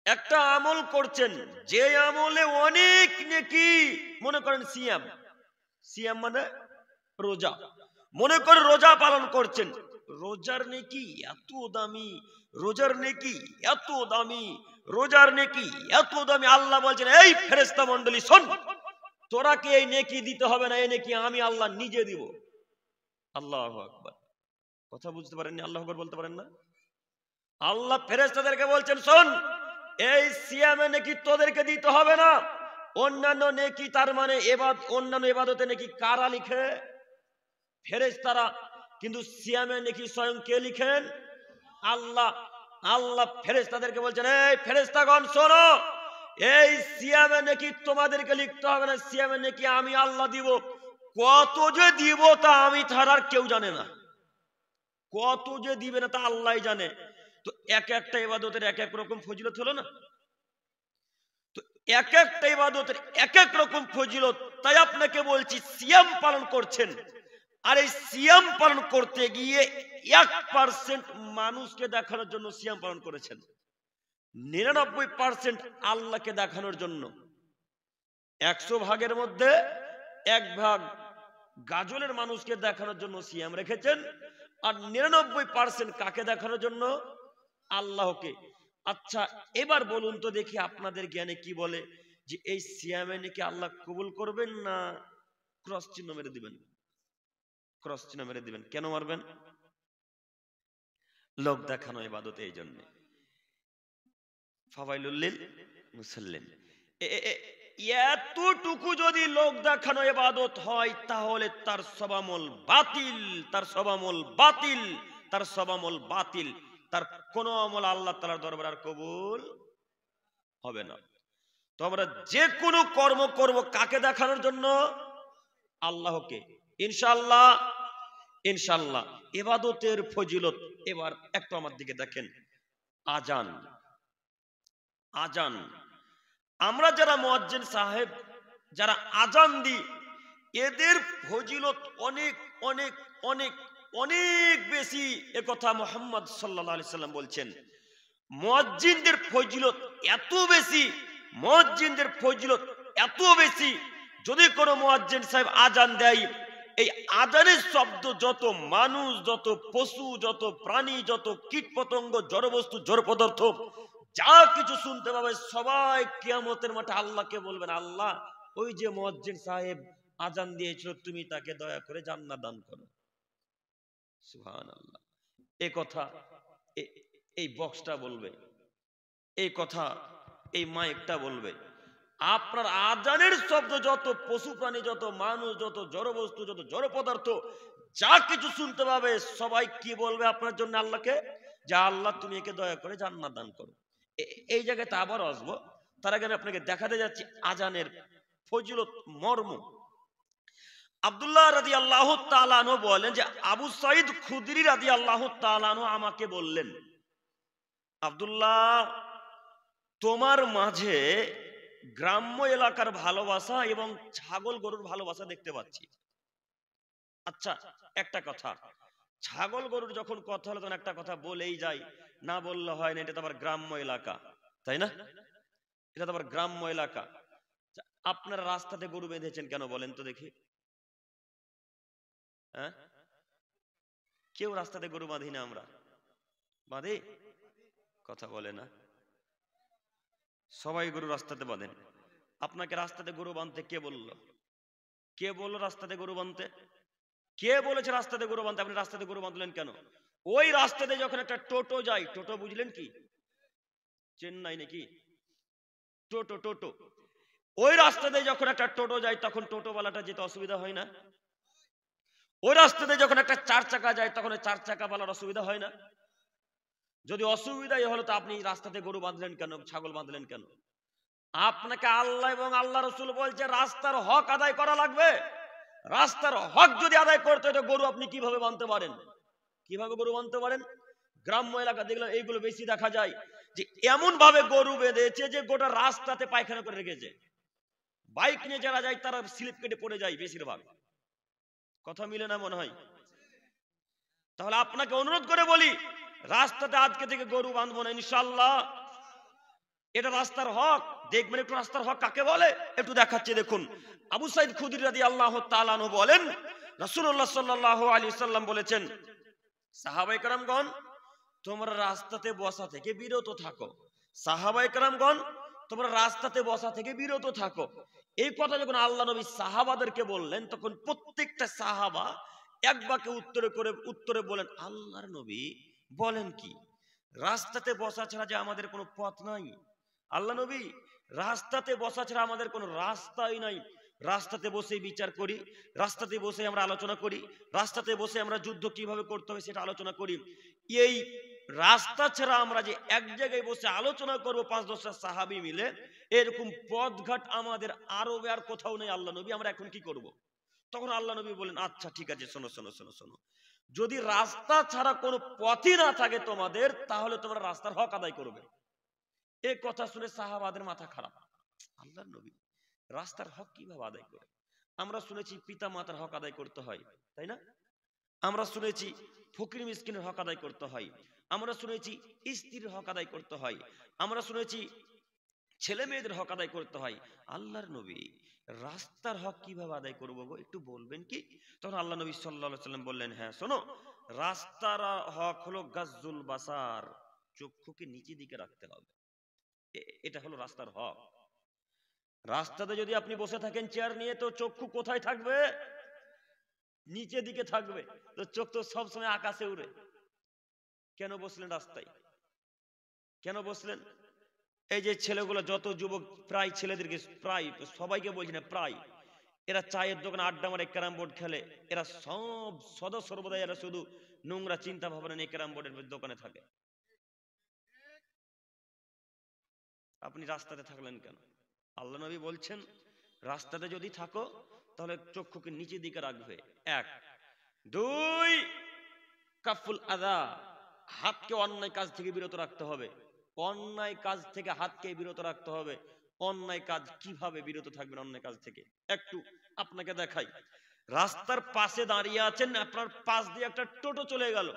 একটা আমল করছেন, যে আমলে অনেক নেকি, মনে করেন সিয়াম, সিয়াম মানে রোজা, মনে করে রোজা পালন করছেন, রোজার নেকি এত দামি, রোজার নেকি এত দামি, রোজার নেকি এত দামি। আল্লাহ বলছেন, এই ফেরেশতা মণ্ডলী শোন, তোরা কি এই নেকি দিতে হবে না, এই নেকি আমি আল্লাহ নিজে দিব। আল্লাহু আকবার। কথা বুঝতে পারেননি? আল্লাহু আকবার বলতে পারেন না? আল্লাহ ফেরেশতাদেরকে বলছেন, শোন, এই সিয়ামে নেকি তোদেরকে দিতে হবে না, অন্যান্য নেকি, তার মানে অন্যান্য ইবাদতে নেকি কারা লিখে? ফেরেশতারা। কিন্তু সিয়ামে নেকি স্বয়ং কে লিখেন? আল্লাহ। আল্লাহ ফেরেশতাদেরকে বলছেন, এই ফেরেশতাগণ শোনো, এই সিয়ামে নেকি তোমাদেরকে লিখতে হবে না, সিয়ামে নেকি আমি আল্লাহ দিব। কত যে দিব তা আমি ছাড়া আর কেউ জানে না, কত যে দিবে না তা আল্লাহই জানে। তো এক একটা ইবাদতের এক এক রকম ফজিলত হলো না? তো এক একটা ইবাদতের এক এক রকম ফজিলত। তাই আপনাকে বলছি, সিয়াম পালন করছেন, আর এই সিয়াম পালন করতে গিয়ে 1% মানুষকে দেখানোর জন্য সিয়াম পালন করেছেন, 99% আল্লাহকে দেখানোর জন্য। 100 ভাগের মধ্যে 1 ভাগ গাজলের মানুষকে দেখানোর জন্য সিয়াম রেখেছেন, আর 99% কাকে দেখানোর জন্য? আল্লাহকে। আচ্ছা, এবার বলুন তো দেখি আপনাদের জ্ঞানে কি বলে যে এই সিয়ামে নাকি আল্লাহ কবুল করবেন না ক্রস চিহ্ন মেরে দিবেন? ক্রস চিহ্ন মেরে দিবেন। কেন মারবেন? লোক দেখানো ইবাদত। এই জন্য ফাওয়াইলুল লিল মুসাল্লিন, এতটুকু যদি লোক দেখানো ইবাদত হয়, তাহলে তার সবামল বাতিল, তার সবামল বাতিল, তার সবামল বাতিল, তার কোন আমল আল্লাহ তাআলার দরবারে আর কবুল হবে না। তো আমরা যে কোনো কর্ম করব কাকে দেখানোর জন্য? আল্লাহকে। ইনশাআল্লাহ, ইনশাআল্লাহ ইবাদতের ফজিলত। এবার একটু আমার দিকে দেখেন, আজান, আজান। আমরা যারা মুয়াজ্জিন সাহেব, যারা আজান দিই, এদের ফজিলত অনেক অনেক অনেক অনেক বেশি। একথা মুহাম্মদ সাল্লাল্লাহু আলাইহি সাল্লাম বলছেন। মুয়াজ্জিনদের ফজিলত এত বেশি, মুয়াজ্জিনদের ফজিলত এত বেশি, যদি কোনো মুয়াজ্জিন সাহেব আজান দেয়, এই আজানের শব্দ যত মানুষ, যত পশু, যত প্রাণী, যত কীট পতঙ্গ, জড়বস্তু, জড় পদার্থ যা কিছু শুনতে পাবে, সবাই কিয়ামতের মাঠে আল্লাহকে বলবেন, আল্লাহ, ওই যে মুয়াজ্জিন সাহেব আজান দিয়েছিল, তুমি তাকে দয়া করে জান্নাত দান করো। সুবহানাল্লাহ। এই কথা এই বক্সটা বলবে, এই কথা এই মাইকটা বলবে। আপনার আজানের শব্দ যত পশু প্রাণী, যত মানুষ, যত জড়বস্তু, যত জড় পদার্থ যা কিছু শুনতে পাবে, সবাই কি বলবে আপনার জন্য? আল্লাহকে, যে আল্লাহ তুমি একে দয়া করে জান্নাত দান করো। এই জায়গাতে আবার আসবো, তার আগে আমি আপনাকে দেখাতে যাচ্ছি আজানের ফজিলত, মর্ম। আব্দুল্লাহ রাদিয়াল্লাহু তাআলা আনহু বলেন যে আবু সাঈদ খুদরি রাদিয়াল্লাহু তাআলা আনহু আমাকে বললেন, আব্দুল্লাহ, তোমার মাঝে গ্রাম্য এলাকার ভালোবাসা এবং ছাগল গরুর ভালোবাসা দেখতে পাচ্ছি। আচ্ছা, একটা কথা, ছাগল গরুর যখন কথা হলো তখন একটা কথা বলেই যায়, না বললে হয় না, এটা তো আবার গ্রাম্য এলাকা, তাই না? এটা তো আবার গ্রাম্য এলাকা। আপনারা রাস্তাতে গরু বেঁধেছেন কেন বলেন তো দেখি? হ্যাঁ, কেউ রাস্তাতে গরু বাঁধি না আমরা? বাঁধি? কথা বলে না। সবাই গরু রাস্তাতে বাঁধেন। আপনাকে রাস্তাতে গরু বাঁধতে কে বললো? কে বললো রাস্তাতে গরু বাঁধতে? কে বলেছে রাস্তাতে গরু বাঁধতে? আপনি রাস্তাতে গরু বাঁধলেন কেন? ওই রাস্তাতে যখন একটা টোটো যায়, টোটো বুঝলেন কি? চেন্নাই নাকি? টোটো, টোটো। ওই রাস্তাতে যখন একটা টোটো যায়, তখন টোটোওয়ালাটা যেতে অসুবিধা হয় না? ওই রাস্তাতে যখন একটা 4 চাকা যায়, তখন ওই 4 চাকাওয়ালার অসুবিধা হয় না? যদি অসুবিধাই হলো, তো আপনি রাস্তাতে গরু বাঁধলেন কেন, ছাগল বাঁধলেন কেন? আপনাকে আল্লাহ এবং আল্লাহ রসুল বলছে রাস্তার হক আদায় করা লাগবে। রাস্তার হক যদি আদায় করতে হয়, গরু আপনি কিভাবে বাঁধতে পারেন? কিভাবে গরু বাঁধতে পারেন? গ্রাম্য এলাকা দেখলে এইগুলো বেশি দেখা যায়, যে এমন ভাবে গরু বেঁধেছে যে গোটা রাস্তাতে পায়খানা করে রেখেছে। বাইক নিয়ে যারা যায় তারা স্লিপ কেটে পড়ে যায় বেশিরভাগ। কথা মিলে না মনে হয়? তাহলে আপনাকে অনুরোধ করে বলি, রাস্তাতে আজকে থেকে গরু বাঁধবো না ইনশাআল্লাহ। এটা রাস্তার হক। দেখবেন একটু রাস্তার হক কাকে বলে, একটু দেখাচ্ছে দেখুন। আবু সাইদ খুদরি রাদিয়াল্লাহু তাআলা আনহু বলেন, রাসূলুল্লাহ সাল্লাল্লাহু আলাইহি সাল্লাম বলেছেন, সাহাবায়ে কেরামগণ তোমরা রাস্তাতে বসা থেকে বিরত থাকো। সাহাবায়ে কেরামগণ তোমরা রাস্তাতে বসা থেকে বিরত থাকো। এই কথা যখন আল্লাহ নবী সাহাবাদেরকে বললেন, তখন প্রত্যেকটা সাহাবা এক বাক্যে উত্তরে বলেন, আল্লাহর নবী বলেন কি, রাস্তাতে বসা ছাড়া যে আমাদের কোনো পথ নাই। আল্লাহ নবী, রাস্তাতে বসা ছাড়া আমাদের কোনো রাস্তাই নাই। রাস্তাতে বসে বিচার করি, রাস্তাতে বসে আমরা আলোচনা করি, রাস্তাতে বসে আমরা যুদ্ধ কিভাবে করতে হবে সেটা আলোচনা করি। এই রাস্তা ছাড়া আমরা যে এক জায়গায় বসে আলোচনা করব ৫-১০টা সাহাবী মিলে, এরকম পথঘাট আমাদের আরবে আর কোথাও নেই। আল্লাহ নবী, আমরা এখন কি করব? তখন আল্লাহ নবী বলেন, আচ্ছা ঠিক আছে, শোনো শোনো শোনো শোনো, যদি রাস্তা ছাড়া কোনো পথই না থাকে তোমাদের, তাহলে তোমরা রাস্তার হক আদায় করবে। এই কথা শুনে সাহাবাদের মাথা খারাপ। আল্লাহর নবী রাস্তার হক কিভাবে আদায় করে? আমরা শুনেছি পিতা মাতার হক আদায় করতে হয়, তাই না? আমরা শুনেছি ফকির মিসকিনের হক আদায় করতে হয়, আমরা শুনেছি স্ত্রীর হক আদায় করতে হয়, আমরা শুনেছি ছেলে মেয়েদের হক আদায় করতে হয়। আল্লাহর নবী রাস্তার হক কিভাবে আদায় করবো গো, একটু বলবেন কি? তখন আল্লাহ নবী সাল্লাল্লাহু আলাইহি সাল্লাম বললেন, হ্যাঁ শোনো, রাস্তার হক হলো গাজ্জুল বাসার, চক্ষুকে নিচের দিকে রাখতে হবে। এটা হলো রাস্তার হক। রাস্তাতে যদি আপনি বসে থাকেন চেয়ার নিয়ে, তো চক্ষু কোথায় থাকবে? নিচের দিকে থাকবে। তো চোখ তো সবসময় আকাশে উড়ে। কেন বসলেন রাস্তায়? কেন বসলেন? এই যে ছেলেগুলো, যত যুবক, প্রায় ছেলেদেরকে, প্রায় সবাইকে বলছি না, প্রায় এরা চায়ের দোকানে আড্ডা মারে, ক্যারাম বোর্ড খেলে, এরা সব সদা সর্বদা এরা শুধু নোংরা চিন্তা ভাবনা নিয়ে ক্যারাম বোর্ডের দোকানে থাকে। আপনি রাস্তাতে থাকলেন কেন? আল্লাহ নবী বলছেন, রাস্তাতে যদি থাকো তাহলে চক্ষুকে নিচের দিকে রাখবে। ১, ২, কাফুল আদা, হাতকে অন্যায় কাজ থেকে বিরত রাখতে হবে। অন্যায় কাজ থেকে হাতকে বিরত রাখতে হবে। অন্যায় কাজ কিভাবে বিরত থাকবেন অন্যায় কাজ থেকে? একটু আপনাকে দেখাই। রাস্তার পাশে দাঁড়িয়ে আছেন, আপনার পাশ দিয়ে একটা টোটো চলে গেল,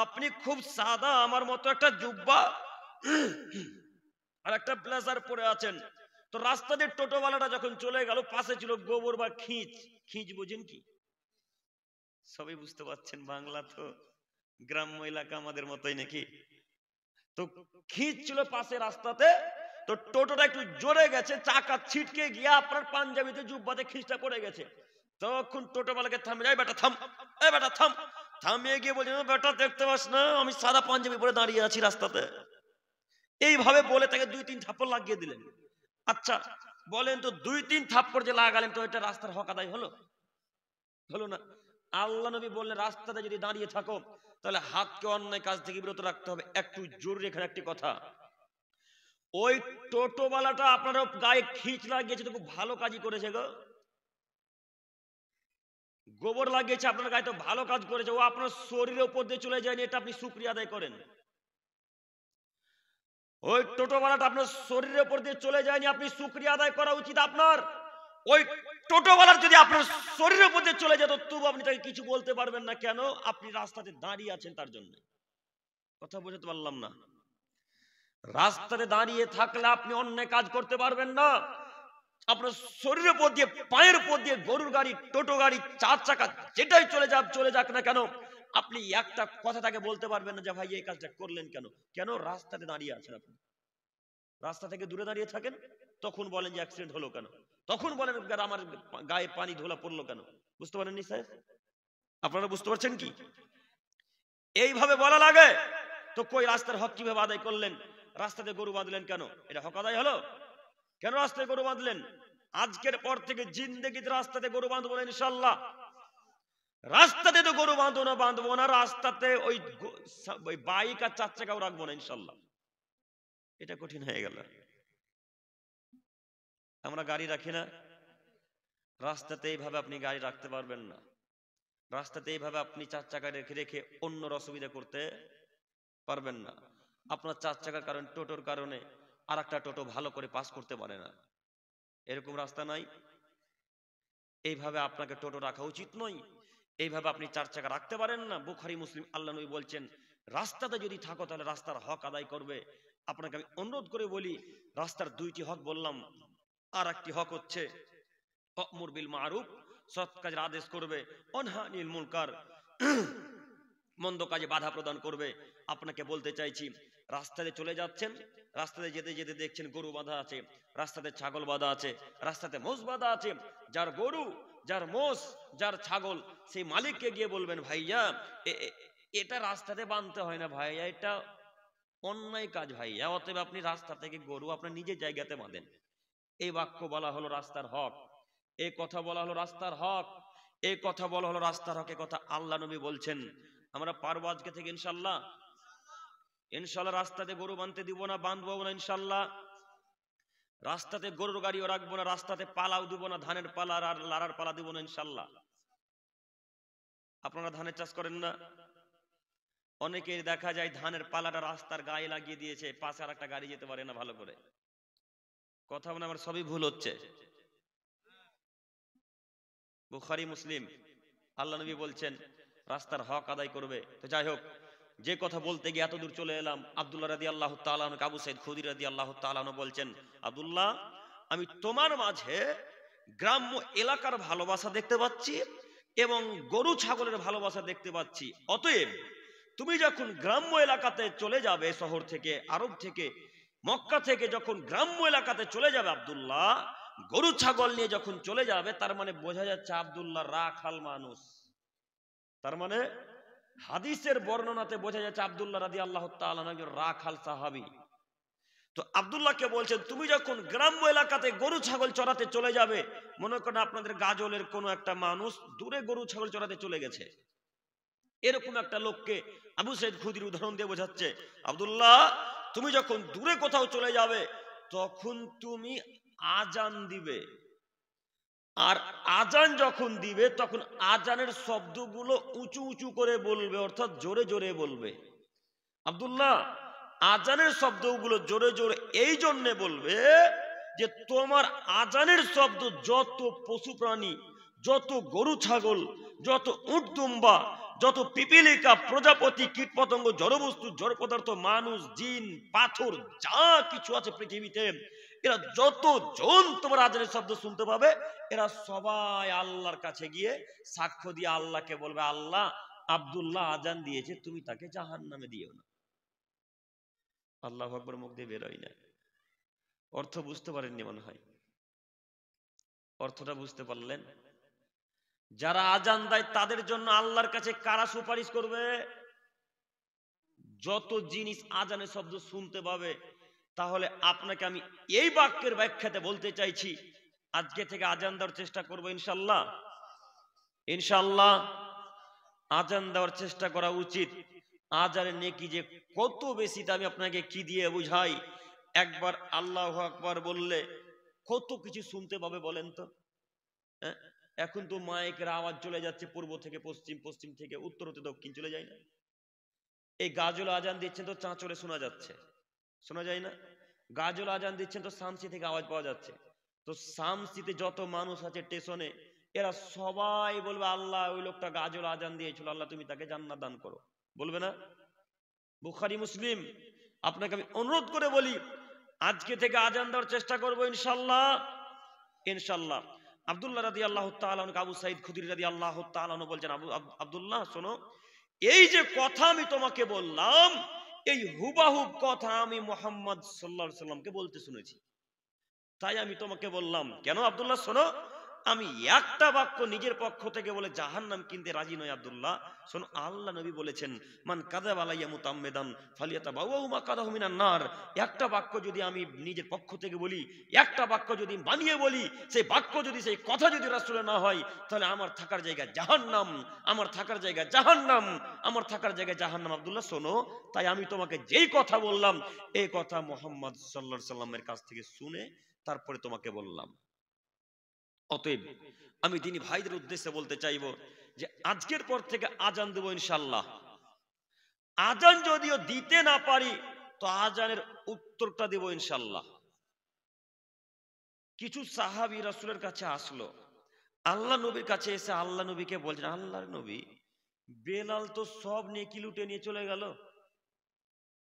আপনি খুব সাদা আমার মতো একটা জুব্বা আর একটা ব্লেজার পরে আছেন। তো রাস্তা দিয়ে টোটোওয়ালাটা যখন চলে গেল, পাশে ছিল গোবর বা খিঁচ। খিঁচ বুঝেন কি? সবাই বুঝতে পারছেন, বাংলা তো গ্রাম্য এলাকা আমাদের মতোই নাকি। তো খিঁচ ছিল পাশে রাস্তাতে। তো টোটোটা একটু জোরে গেছে, চাকা ছিটকে গিয়ে আপনার পাঞ্জাবিতে জুব্বাতে খিঁচটা পড়ে গেছে। তখন টোটোওয়ালাকে থামিয়ে, এই বেটা থাম, এই বেটা থাম। থামিয়ে গিয়ে বলছেন, বেটা দেখতে পাস না আমি সাদা পাঞ্জাবি পরে দাঁড়িয়ে আছি রাস্তাতে? এইভাবে বলে তাকে ২-৩ থাপ্পড় লাগিয়ে দিলেন। আচ্ছা বলেন তো, ২-৩ থাপ্পড় যে লাগালেন, তো এটা রাস্তার হক আদায় হলো? হলো না। আল্লাহ নবী বললেন, রাস্তাতে যদি দাঁড়িয়ে থাকো তাহলে হাতকে অন্যায় কাজ থেকে বিরত রাখতে হবে। একটু জরুরি এখানে একটি কথা, ওই টোটোওয়ালাটা আপনার গায়ে খিঁচ লাগিয়েছে তো খুব ভালো কাজই করেছে গো। গোবর লাগিয়েছে আপনার গায়ে, তো ভালো কাজ করেছে। ও আপনার শরীরের উপর দিয়ে চলে যায়নি, এটা আপনি শুকরিয়া আদায় করেন। ওই টোটোওয়ালাটা আপনার শরীরের উপর দিয়ে চলে যায়নি, আপনি শুকরিয়া আদায় করা উচিত আপনার। ওই টোটোওয়ালার যদি আপনার শরীরের উপর দিয়ে চলে যেত, তবু আপনি তাকে কিছু বলতে পারবেন না। কেন? আপনি রাস্তাতে দাঁড়িয়ে আছেন তার জন্য। কথা বুঝতে পারলাম না? রাস্তাতে দাঁড়িয়ে থাকলে আপনি অন্যায় কাজ করতে পারবেন না। আপনার শরীরের উপর দিয়ে, পায়ের উপর দিয়ে গরুর গাড়ি, টোটো গাড়ি, ৪ চাকা যেটাই চলে যাক না কেন, আপনি একটা কথা তাকে বলতে পারবেন না যে ভাই এই কাজটা করলেন কেন? কেন? রাস্তাতে দাঁড়িয়ে আছেন আপনি। রাস্তা থেকে দূরে দাঁড়িয়ে থাকেন, তখন বলেন যে অ্যাক্সিডেন্ট হলো কেন, তখন বলেন আমার গায়ে পানি ধোলা পড়লো কেন। বুঝতে পারেননি স্যার? আপনারা বুঝতে পারছেন কি? এইভাবে বলা লাগে। তো কই রাস্তার হক কিভাবে আদায় করলেন? রাস্তাতে গরু বাঁধলেন কেন? এটা হক আদায় হলো? কেন রাস্তায় গরু বাঁধলেন? আজকের পর থেকে জিন্দেগিতে রাস্তাতে গরু বাঁধবো না ইনশাল্লাহ। রাস্তাতে তো গরু বাঁধবো না, রাস্তাতে ওই বাইক আর ৪ চাকাও রাখবো না ইনশাল্লাহ। এটা কঠিন হয়ে গেল। আমরা গাড়ি রাখি না, রাস্তাতে এইভাবে আপনি গাড়ি রাখতে পারবেন না। রাস্তাতে এইভাবে আপনি ৪ চাকা রেখে রেখে অন্যর অসুবিধা করতে পারবেন না। আপনার ৪ চাকার কারণে, টোটোর কারণে আর একটা টোটো ভালো করে পাস করতে পারে না, এরকম রাস্তা নাই। এইভাবে আপনাকে টোটো রাখা উচিত নয়। এইভাবে আপনি ৪ চাকা রাখতে পারেন না। বুখারী মুসলিম, আল্লাহ নবী বলছেন, রাস্তাতে যদি থাকো তাহলে রাস্তার হক আদায় করবে। আপনাকে আমি অনুরোধ করে বলি, রাস্তার দুইটি হক বললাম, আর একটি হক হচ্ছে ওয়া'মুর বিল মারুফ, সৎ কাজের আদেশ করবে, অনহা আনিল মুনকার, মন্দ কাজে বাধা প্রদান করবে। আপনাকে বলতে চাইছি, রাস্তাতে চলে যাচ্ছেন, রাস্তাতে যেতে যেতে দেখছেন গরু বাঁধা আছে, রাস্তাতে ছাগল বাঁধা আছে, রাস্তাতে মোষ বাঁধা আছে। যার গরু, যার মোষ, যার ছাগল, সেই মালিককে গিয়ে বলবেন, ভাইয়া এটা রাস্তাতে বাঁধতে হয় না ভাইয়া, এটা অন্যায় কাজ ভাইয়া, অতএব আপনি রাস্তা থেকে গরু আপনার নিজের জায়গাতে বাঁধেন। এই বাক্য বলা হলো রাস্তার হক, এই কথা বলা হলো রাস্তার হক, এই কথা বলা হলো রাস্তার হক। এই কথা আল্লাহ নবী বলছেন। আমরা পারবো আজকে থেকে ইনশাল্লাহ? ইনশাল্লাহ রাস্তাতে গরু বাঁধতে দিব না, বাঁধবো না ইনশাল্লাহ। রাস্তাতে গরুর গাড়িও রাখবো না, রাস্তাতে পালাও দিব না, ধানের পালা আর লাড়ার পালা দিব না ইনশাল্লাহ। আপনারা ধানের চাষ করেন না? অনেকে দেখা যায় ধানের পালাটা রাস্তার গায়ে লাগিয়ে দিয়েছে, পাশে আর একটা গাড়ি যেতে পারে না ভালো করে। কথা বলে আমার সবই ভুল হচ্ছে। বুখারী মুসলিম, আল্লাহ নবী বলছেন রাস্তার হক আদায় করবে। তো যাই হোক, যে কথা বলতে গিয়ে এত দূর চলে এলাম, আব্দুল্লাহ রাদিয়াল্লাহু তাআলা আনহু, আবু সাইদ খুদরী রাদিয়াল্লাহু তাআলা আনহু বলছেন, আব্দুল্লাহ, আমি তোমার মাঝে গ্রাম্য এলাকার ভালোবাসা দেখতে পাচ্ছি এবং গরু ছাগলের ভালোবাসা দেখতে পাচ্ছি। অতএব তুমি যখন গ্রাম্য এলাকাতে চলে যাবে, শহর থেকে, আরব থেকে, মক্কা থেকে যখন গ্রাম্য এলাকাতে চলে যাবে আব্দুল্লাহ, গরু ছাগল নিয়ে যখন চলে যাবে, তার মানে বোঝা যাচ্ছে আব্দুল্লাহ রাখাল মানুষ। তার মানে হাদিসের বর্ণনাতে বোঝা যাচ্ছে আব্দুল্লাহ রাদিয়াল্লাহু তাআলা আনহু একজন রাখাল সাহাবী। তো আব্দুল্লাহকে বলছেন, তুমি যখন গ্রাম্য এলাকাতে গরু ছাগল চড়াতে চলে যাবে, মনে করেন আপনাদের গাজলের কোনো একটা মানুষ দূরে গরু ছাগল চড়াতে চলে গেছে, এরকম একটা লোককে আবু সাইদ খুদরী উদাহরণ দিয়ে বোঝাচ্ছে, আব্দুল্লাহ, তুমি যখন দূরে কোথাও চলে যাবে, তখন তুমি আজান দিবে, আর আজান যখন দিবে তখন আজানের শব্দগুলো উঁচু উঁচু করে বলবে, অর্থাৎ জোরে জোরে বলবে। আব্দুল্লাহ, আজানের শব্দগুলো জোরে জোরে এই জন্যে বলবে যে তোমার আজানের শব্দ যত পশু প্রাণী, যত গরু ছাগল, যত উট দুম্বা, যত পিপিলিকা, প্রজাপতি, কীটপতঙ্গ, জড়বস্তু, জড় পদার্থ, মানুষ, জিন, পাথর, যা কিছু আছে পৃথিবীতে, এরা যতজন তোমার আজানের শব্দ শুনতে পাবে, এরা সবাই আল্লাহর কাছে গিয়ে সাক্ষ্য দিয়ে আল্লাহকে বলবে, আল্লাহ, আব্দুল্লাহ আজান দিয়েছে, তুমি তাকে জাহান্নামে দিও না। আল্লাহু আকবার মুখ দিয়ে বেরোয় না। অর্থ বুঝতে পারেননি মনে হয়। অর্থটা বুঝতে পারলেন? যারা আজান দেয় তাদের জন্য আল্লাহর কাছে কারা সুপারিশ করবে? যত জিনিস আজানের শব্দ শুনতে পাবে। তাহলে আপনাকে আমি এই বাক্যের ব্যাখ্যাতে বলতে চাইছি, আজকে থেকে আজান দেওয়ার চেষ্টা করবো ইনশাল্লাহ। ইনশাল্লাহ আজান দেওয়ার চেষ্টা করা উচিত। আজানের নেকি যে কত বেশি, তা আমি আপনাকে কি দিয়ে বুঝাই? একবার আল্লাহু আকবার বললে কত কিছু শুনতে পাবে বলেন তো। এখন তো মাইকের আওয়াজ চলে যাচ্ছে পূর্ব থেকে পশ্চিম, পশ্চিম থেকে উত্তর হতে দক্ষিণ চলে যায় না? এই গাজল আজান দিচ্ছেন তো চাঁচলে শোনা যাচ্ছে, শোনা যায় না? গাজল আজান দিচ্ছেন তো শামসি থেকে আওয়াজ পাওয়া যাচ্ছে। তো শামসিতে যত মানুষ আছে স্টেশনে, এরা সবাই বলবে, আল্লাহ, ওই লোকটা গাজল আজান দিয়েছিল, আল্লাহ তুমি তাকে জান্নাত দান করো, বলবে না? বুখারী মুসলিম, আপনাকে আমি অনুরোধ করে বলি, আজকে থেকে আজান দেওয়ার চেষ্টা করবো ইনশাল্লাহ। ইনশাল্লাহ। আব্দুল্লাহ রাদিয়াল্লাহু তাআলা আনহু, আবু সাইদ খুদরী রাদিয়াল্লাহু তাআলা আনহু বলছেন, আব্দুল্লাহ শোনো, এই যে কথা আমি তোমাকে বললাম, এই হুবাহুব কথা আমি মুহাম্মদ সাল্লাল্লাহু আলাইহি সাল্লামকে বলতে শুনেছি, তাই আমি তোমাকে বললাম। কেন আব্দুল্লাহ? শোনো, আমি একটা বাক্য নিজের পক্ষ থেকে বলে জাহান্নাম কিনতে রাজি নই আব্দুল্লাহ। শোনো, আল্লাহ নবী বলেছেন, মান কাযাবা আলাইয়া মুতাম্মিদান ফালিয়াতাবাওয়া মাকাদাহু মিনান নার। একটা বাক্য যদি আমি নিজের পক্ষ থেকে বলি, একটা বাক্য যদি বানিয়ে বলি, সেই বাক্য যদি, সেই কথা যদি রাসূলের না হয়, তাহলে আমার থাকার জায়গা জাহান্নাম, আমার থাকার জায়গা জাহান্নাম, আমার থাকার জায়গা জাহান্নাম। আব্দুল্লাহ শোনো, তাই আমি তোমাকে যেই কথা বললাম, এই কথা মুহাম্মদ সাল্লাল্লাহু আলাইহি সাল্লামের কাছ থেকে শুনে তারপরে তোমাকে বললাম। অতএব আমি দিনী ভাইদের উদ্দেশ্যে বলতে চাইব যে আজকের পর থেকে আজান দেব ইনশাল্লাহ। আজান যদিও দিতে না পারি, তো আজানের উত্তরটা দেব ইনশাল্লাহ। কিছু সাহাবী রাসূলের কাছে আসলো, আল্লাহ নবীর কাছে এসে আল্লাহ নবীকে বলছেন, আল্লাহর নবী, বেলাল তো সব নেকি লুটে নিয়ে চলে গেল।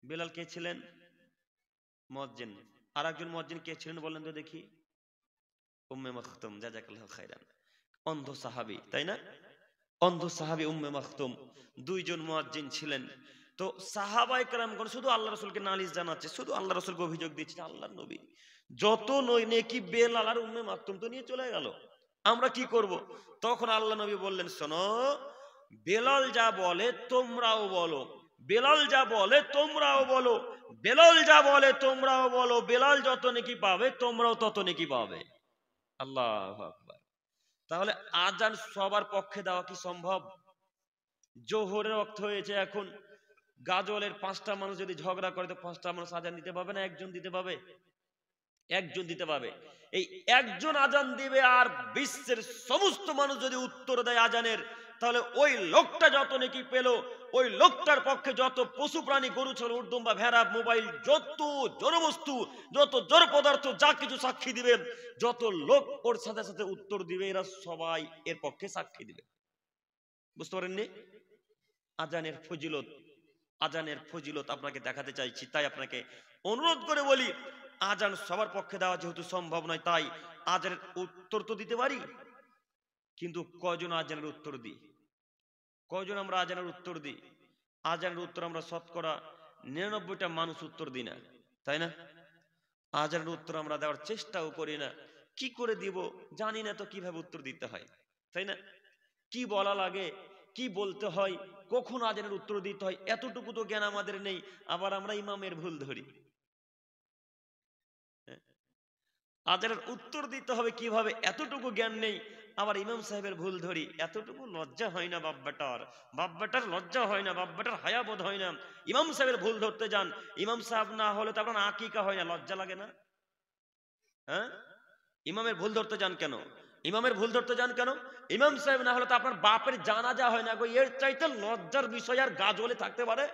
বেলাল কে ছিলেন? মুয়াজ্জিন। আর একজন মুয়াজ্জিন কে ছিলেন বলেন তো দেখি? উম্মে মাকতুম, জাযাকাল্লাহু খাইরান। অন্ধ সাহাবী, তাই না? অন্ধ সাহাবী উম্মে মাকতুম, দুইজন মুয়াজ্জিন ছিলেন। তো সাহাবায়ে কেরামগণ শুধু আল্লাহ রাসূলকে নালিশ জানাচ্ছে, শুধু আল্লাহ রাসূলকে অভিযোগ দিচ্ছে, আল্লাহর নবী যত নেকি বেলাল আর উম্মে মাকতুম তো নিয়ে চলে গেল, আমরা কি করব? তখন আল্লাহ নবী বললেন, শোনো, বেলাল যা বলে তোমরাও বলো, বেলাল যা বলে তোমরাও বলো, বেলাল যা বলে তোমরাও বলো, বেলাল যত নেকি পাবে তোমরাও তত নেকি পাবে। আল্লাহু আকবার। তাহলে আজান সবার পক্ষে দেওয়া কি সম্ভব? জোহরের ওয়াক্ত হয়েছে এখন, গাজলের 5টা মানুষ যদি ঝগড়া করে তো 5টা মানুষ আজান দিতে পাবে না? একজন দিতে পাবে? একজন দিতে পাবে। এই একজন আজান দিবে, আর বিশ্বের সমস্ত মানুষ যদি উত্তর দেয় আজানের, তাহলে ওই লোকটা যত নেকি পেল, ওই লোকটার পক্ষে যত পশু প্রাণী, গরু, ছাগল, উট, দুম্বা, ভেড়া, মোবাইল, যত জড়বস্তু, যত জড় পদার্থ, যা কিছু সাক্ষী দিবে, যত লোক ওর সাথে সাথে উত্তর দিবে, এরা সবাই এর পক্ষে সাক্ষী দিবে। বুঝতে পারেননি? আজানের ফজিলত, আজানের ফজিলত আপনাকে দেখাতে চাইছি, তাই আপনাকে অনুরোধ করে বলি, আজান সবার পক্ষে দেওয়া যেহেতু সম্ভব নয়, তাই আজানের উত্তর তো দিতে পারি, কিন্তু কয়জন আজানের উত্তর দিই? কয়জন আমরা আজানের উত্তর দিই? আজানের উত্তর আমরা শতকরা 99টা মানুষ উত্তর দিই না, তাই না? আজানের উত্তর আমরা দেওয়ার চেষ্টাও করি না। কি করে দিব জানি না তো, কিভাবে উত্তর দিতে হয়, তাই না? কি বলা লাগে, কি বলতে হয়, কখন আজানের উত্তর দিতে হয়, এতটুকু তো জ্ঞান আমাদের নেই। আবার আমরা ইমামের ভুল ধরি। আজানের উত্তর দিতে হবে কিভাবে, এতটুকু জ্ঞান নেই। আবার ইমাম সাহেবের ভুল ধরি, এতটুকু লজ্জা হয় না বাপ বেটার লজ্জা হয় না, বাপ বেটার হায়াবোধ হয় না। ইমাম সাহেবের ভুল ধরতে যান, ইমাম সাহেব না হলে তো আপনার আকিকা হয় না, লজ্জা লাগে না? হ্যাঁ, ইমামের ভুল ধরতে যান কেন? ইমামের ভুল ধরতে যান কেন? ইমাম সাহেব না হলে তো আপনার বাপের জানাজা হয় না গো। এর চাইতে লজ্জার বিষয় আর গাজলে থাকতে পারে?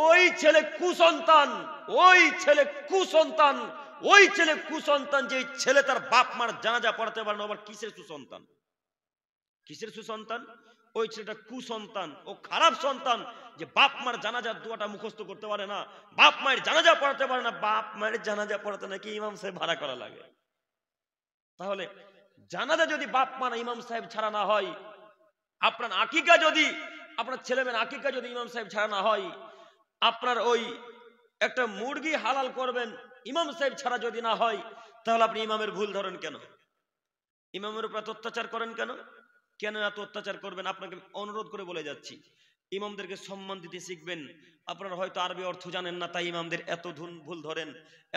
ওই ছেলে কুসন্তান, ওই ছেলে কুসন্তান, ওই ছেলে কুসন্তান, যে ছেলে তার বাপ মার জানাজা পড়াতে পারে না, আবার কিসের সুসন্তান? কিসের সুসন্তান? ওই ছেলেটা কুসন্তান, ও খারাপ সন্তান, যে বাপ মার জানাজার দোয়াটা মুখস্থ করতে পারে না, বাপ মায়ের জানাজা পড়াতে পারে না। বাপ মায়ের জানাজা পড়াতে নাকি ইমাম সাহেব ভাড়া করা লাগে? তাহলে জানাজা যদি বাপ মা না ইমাম সাহেব ছাড়া না হয়, আপনার আকিকা যদি, আপনার ছেলেমেয়ের আকিকা যদি ইমাম সাহেব ছাড়া না হয়, আপনার ওই একটা মুরগি হালাল করবেন ইমাম সাহেব ছাড়া যদি না হয়, তাহলে আপনি ইমামের ভুল ধরেন কেন? ইমামের উপর এত অত্যাচার করেন কেন? কেন এত অত্যাচার করবেন? আপনাকে অনুরোধ করে বলে যাচ্ছি, ইমামদেরকে সম্মান দিতে শিখবেন। আপনারা হয়তো আরবি অর্থ জানেন না, তাই ইমামদের এত ভুল ধরেন,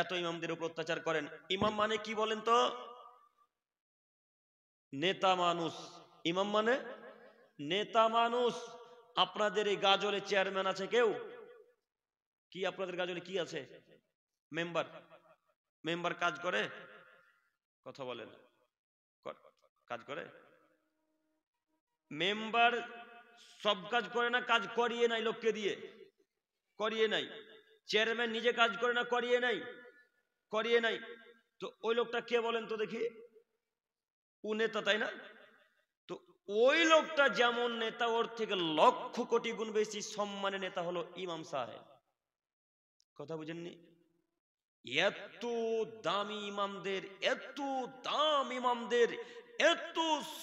এত ইমামদের উপর অত্যাচার করেন। ইমাম মানে কি বলেন তো? নেতা মানুষ। ইমাম মানে নেতা মানুষ। আপনাদের এই গাজলে চেয়ারম্যান আছে কেউ? কি আপনাদের গাজলে কি আছে? মেম্বার। মেম্বার কাজ করে? কথা বলেন। কাজ করে? মেম্বার সব কাজ করে না, কাজ করিয়ে নাই লোককে দিয়ে, করিয়ে নাই। চেয়ারম্যান নিজে কাজ করে না, করিয়ে নাই, করিয়ে নাই। তো ওই লোকটা কে বলেন তো দেখি? ও নেতা, তাই না? তো ওই লোকটা যেমন নেতা, ওর থেকে লক্ষ কোটি গুণ বেশি সম্মানের নেতা হলো ইমাম সাহেব। কথা বুঝেননি? এত দামি ইমামদের, এত দাম ইমামদের, এত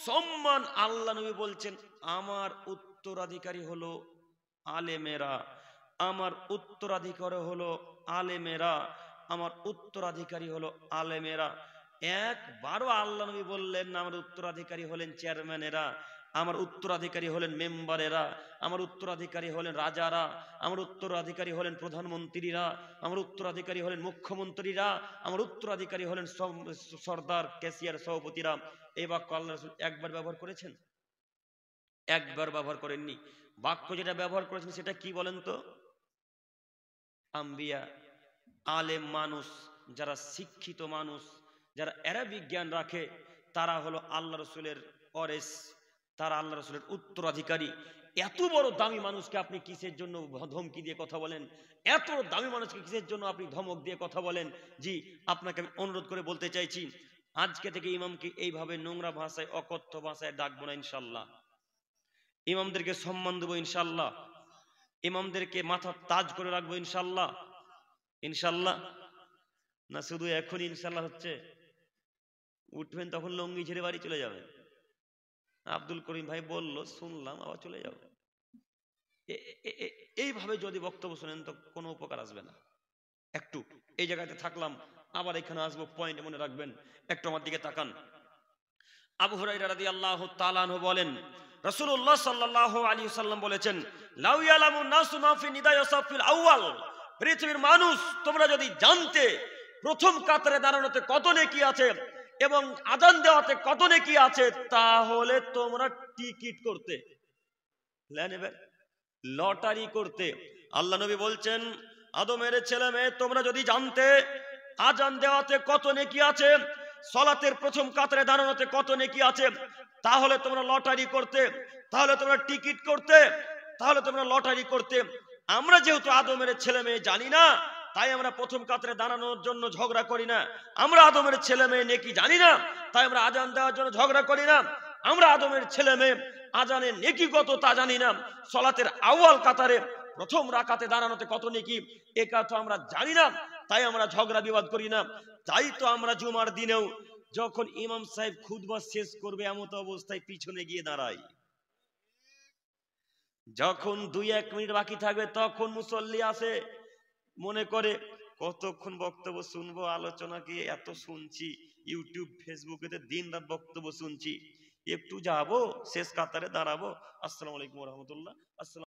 সম্মান। আল্লাহ নবী বলছেন, আমার উত্তরাধিকারী হলো আলেমেরা, আমার উত্তরাধিকারী হলো আলেমেরা, আমার উত্তরাধিকারী হলো আলেমেরা। একবারও আল্লাহ নবী বললেন না আমার উত্তরাধিকারী হলেন চেয়ারম্যানেরা, আমার উত্তরাধিকারী হলেন মেম্বারেরা, আমার উত্তরাধিকারী হলেন রাজারা, আমার উত্তরাধিকারী হলেন প্রধানমন্ত্রীরা, আমার উত্তরাধিকারী হলেন মুখ্যমন্ত্রীরা, আমার উত্তরাধিকারী হলেন সর্দার, ক্যাশিয়ার, সভাপতিরা। এই বাক্য আল্লাহ রাসূল একবার ব্যবহার করেছেন? একবার ব্যবহার করেননি। বাক্য যেটা ব্যবহার করেছেন সেটা কি বলেন তো? আম্বিয়া, আলেম মানুষ, যারা শিক্ষিত মানুষ, যারা আরবি জ্ঞান রাখে, তারা হলো আল্লাহ রসুলের ওয়ারিস, তারা আল্লাহ রসুলের উত্তরাধিকারী। এত বড় দামি মানুষকে আপনি কিসের জন্য ধমকি দিয়ে কথা বলেন? এত দামি মানুষকে কিসের জন্য আপনি ধমক দিয়ে কথা বলেন? জি, আপনাকে আমি অনুরোধ করে বলতে চাইছি, আজকে থেকে ইমামকে এইভাবে নোংরা ভাষায়, অকথ্য ভাষায় ডাকবো না ইনশাল্লাহ। ইমামদেরকে সম্মান দেবো ইনশাল্লাহ। ইমামদেরকে মাথার তাজ করে রাখবো ইনশাল্লাহ। ইনশাল্লাহ না শুধু এখন ইনশাল্লাহ হচ্ছে? উঠবেন তখন লঙ্গি ঝেড়ে বাড়ি চলে যাবেন? আব্দুল করিম ভাই বলল, শুনলাম, আবার চলে যাবে। এইভাবে যদি বক্তব্য শোনেন তো কোনো উপকার আসবে না। একটু এই জায়গাতে থাকলাম, আবার এখানে আসবো, পয়েন্ট মনে রাখবেন। একটু আমার দিকে তাকান। আবু হুরায়রা রাদিয়াল্লাহু তাআলা আনহু বলেন, রাসূলুল্লাহ সাল্লাল্লাহু আলাইহি ওয়াসাল্লাম বলেছেন, লাউ ইয়ালামু নাসু মা ফি নিদায় সাফিল আউয়াল, পৃথিবীর মানুষ তোমরা যদি জানতে প্রথম কাতারে দাঁড়ানোতে কত নেকি আছে এবং আযান দেওয়াতে কত নেকি আছে, তাহলে তোমরা টিকিট করতে, লটারি করতে। আল্লাহ নবী বলছেন, আদমের ছেলে মেয়ে তোমরা যদি জানতে আযান দেওয়াতে কত নেকি আছে, সালাতের প্রথম কাতারে দাঁড়ানোতে কত নেকি আছে, তাহলে তোমরা লটারি করতে, তাহলে তোমরা টিকিট করতে, তাহলে তোমরা লটারি করতে। আমরা যেহেতু আদমের ছেলে মেয়ে জানি না, তাই আমরা প্রথম কাতারে দাঁড়ানোর জন্য ঝগড়া করি না। আমরা আদমের ছেলে মেয়ে নেকি জানি না, তাই আমরা আযান দেওয়ার জন্য ঝগড়া করি না। আমরা আদমের ছেলে মেয়ে আযানের নেকি কত তা জানি না, সালাতের আউয়াল কাতারে প্রথম রাকাতে দাঁড়ানোতে কত নেকি এ কথা আমরা জানি না, তাই আমরা ঝগড়া বিবাদ করি না। তাই তো আমরা জুমার দিনেও যখন ইমাম সাহেব খুতবা শেষ করবে এমত অবস্থায় পিছনে গিয়ে দাঁড়াই। যখন 2-1 মিনিট বাকি থাকবে তখন মুসল্লি আসে, মনে করে কতক্ষণ বক্তব্য শুনবো, আলোচনা কি এত শুনছি, ইউটিউব ফেসবুকে দিন রাত বক্তব্য শুনছি, একটু যাবো শেষ কাতারে দাঁড়াবো। আসসালামু আলাইকুম ওয়া রাহমাতুল্লাহ।